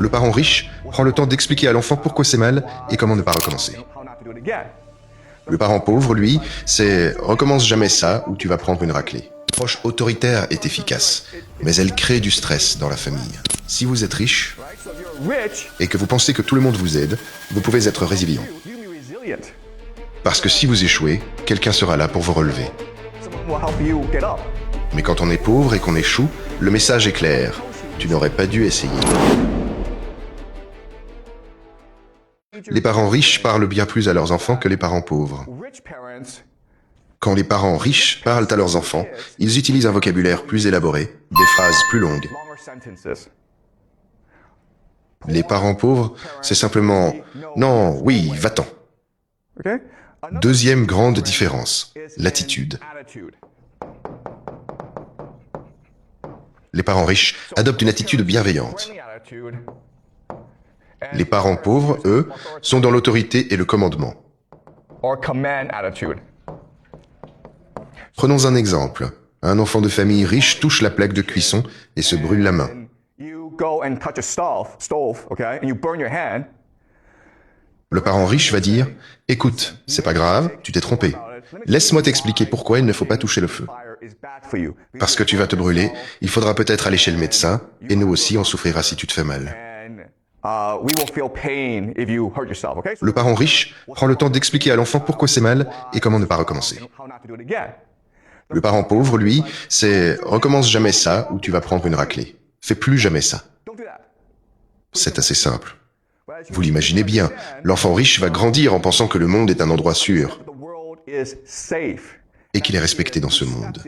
Le parent riche prend le temps d'expliquer à l'enfant pourquoi c'est mal et comment ne pas recommencer. Le parent pauvre, lui, c'est « recommence jamais ça ou tu vas prendre une raclée ». L'approche autoritaire est efficace, mais elle crée du stress dans la famille. Si vous êtes riche et que vous pensez que tout le monde vous aide, vous pouvez être résilient. Parce que si vous échouez, quelqu'un sera là pour vous relever. Mais quand on est pauvre et qu'on échoue, le message est clair. Tu n'aurais pas dû essayer. Les parents riches parlent bien plus à leurs enfants que les parents pauvres. Quand les parents riches parlent à leurs enfants, ils utilisent un vocabulaire plus élaboré, des phrases plus longues. Les parents pauvres, c'est simplement « non, oui, va-t'en ». Deuxième grande différence, l'attitude. Les parents riches adoptent une attitude bienveillante. Les parents pauvres, eux, sont dans l'autorité et le commandement. Prenons un exemple. Un enfant de famille riche touche la plaque de cuisson et se brûle la main. Le parent riche va dire « Écoute, c'est pas grave, tu t'es trompé. Laisse-moi t'expliquer pourquoi il ne faut pas toucher le feu. Parce que tu vas te brûler, il faudra peut-être aller chez le médecin, et nous aussi on souffrira si tu te fais mal. » Le parent riche prend le temps d'expliquer à l'enfant pourquoi c'est mal et comment ne pas recommencer. Le parent pauvre, lui, c'est « recommence jamais ça ou tu vas prendre une raclée. Fais plus jamais ça. » C'est assez simple. Vous l'imaginez bien, l'enfant riche va grandir en pensant que le monde est un endroit sûr et qu'il est respecté dans ce monde.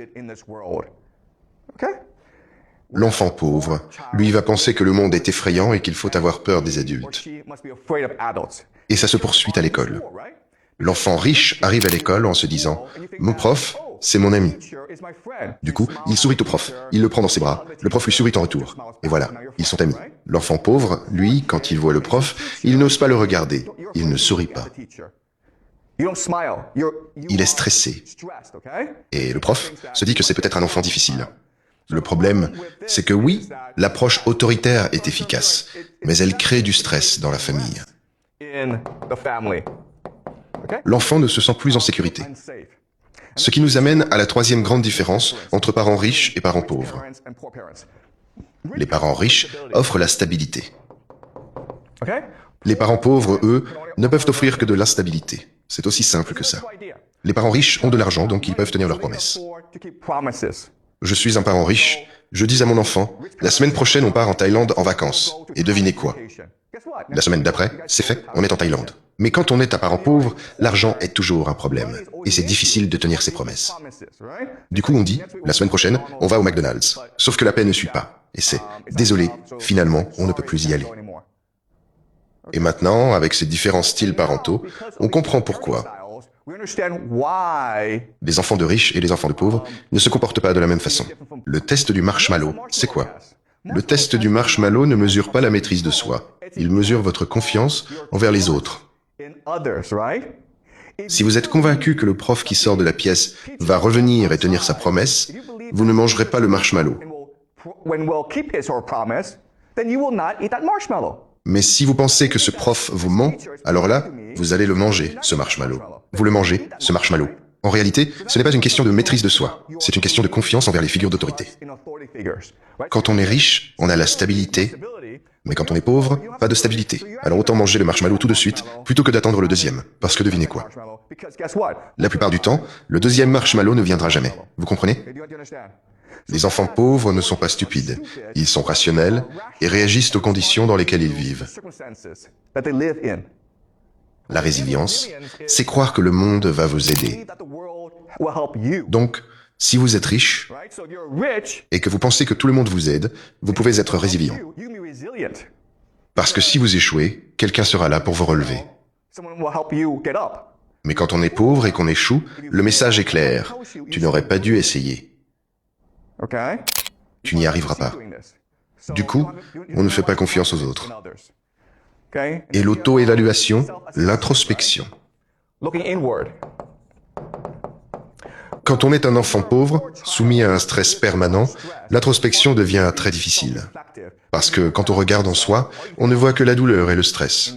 L'enfant pauvre, lui, va penser que le monde est effrayant et qu'il faut avoir peur des adultes. Et ça se poursuit à l'école. L'enfant riche arrive à l'école en se disant « Mon prof, c'est mon ami ». Du coup, il sourit au prof, il le prend dans ses bras, le prof lui sourit en retour. Et voilà, ils sont amis. L'enfant pauvre, lui, quand il voit le prof, il n'ose pas le regarder, il ne sourit pas. Il est stressé. Et le prof se dit que c'est peut-être un enfant difficile. Le problème, c'est que oui, l'approche autoritaire est efficace, mais elle crée du stress dans la famille. L'enfant ne se sent plus en sécurité. Ce qui nous amène à la troisième grande différence entre parents riches et parents pauvres. Les parents riches offrent la stabilité. Les parents pauvres, eux, ne peuvent offrir que de l'instabilité. C'est aussi simple que ça. Les parents riches ont de l'argent, donc ils peuvent tenir leurs promesses. Je suis un parent riche, je dis à mon enfant, la semaine prochaine on part en Thaïlande en vacances. Et devinez quoi? La semaine d'après, c'est fait, on est en Thaïlande. Mais quand on est un parent pauvre, l'argent est toujours un problème. Et c'est difficile de tenir ses promesses. Du coup, on dit, la semaine prochaine, on va au McDonald's. Sauf que la paix ne suit pas. Et c'est, désolé, finalement, on ne peut plus y aller. Et maintenant, avec ces différents styles parentaux, on comprend pourquoi les enfants de riches et les enfants de pauvres ne se comportent pas de la même façon. Le test du marshmallow, c'est quoi? Le test du marshmallow ne mesure pas la maîtrise de soi. Il mesure votre confiance envers les autres. Si vous êtes convaincu que le prof qui sort de la pièce va revenir et tenir sa promesse, vous ne mangerez pas le marshmallow. Mais si vous pensez que ce prof vous ment, alors là, vous allez le manger, ce marshmallow. Vous le mangez, ce marshmallow. En réalité, ce n'est pas une question de maîtrise de soi, c'est une question de confiance envers les figures d'autorité. Quand on est riche, on a la stabilité, mais quand on est pauvre, pas de stabilité. Alors autant manger le marshmallow tout de suite, plutôt que d'attendre le deuxième. Parce que devinez quoi? La plupart du temps, le deuxième marshmallow ne viendra jamais. Vous comprenez? Les enfants pauvres ne sont pas stupides. Ils sont rationnels et réagissent aux conditions dans lesquelles ils vivent. La résilience, c'est croire que le monde va vous aider. Donc, si vous êtes riche et que vous pensez que tout le monde vous aide, vous pouvez être résilient. Parce que si vous échouez, quelqu'un sera là pour vous relever. Mais quand on est pauvre et qu'on échoue, le message est clair. Tu n'aurais pas dû essayer. Tu n'y arriveras pas. Du coup, on ne fait pas confiance aux autres. Et l'auto-évaluation, l'introspection. Quand on est un enfant pauvre, soumis à un stress permanent, l'introspection devient très difficile. Parce que quand on regarde en soi, on ne voit que la douleur et le stress.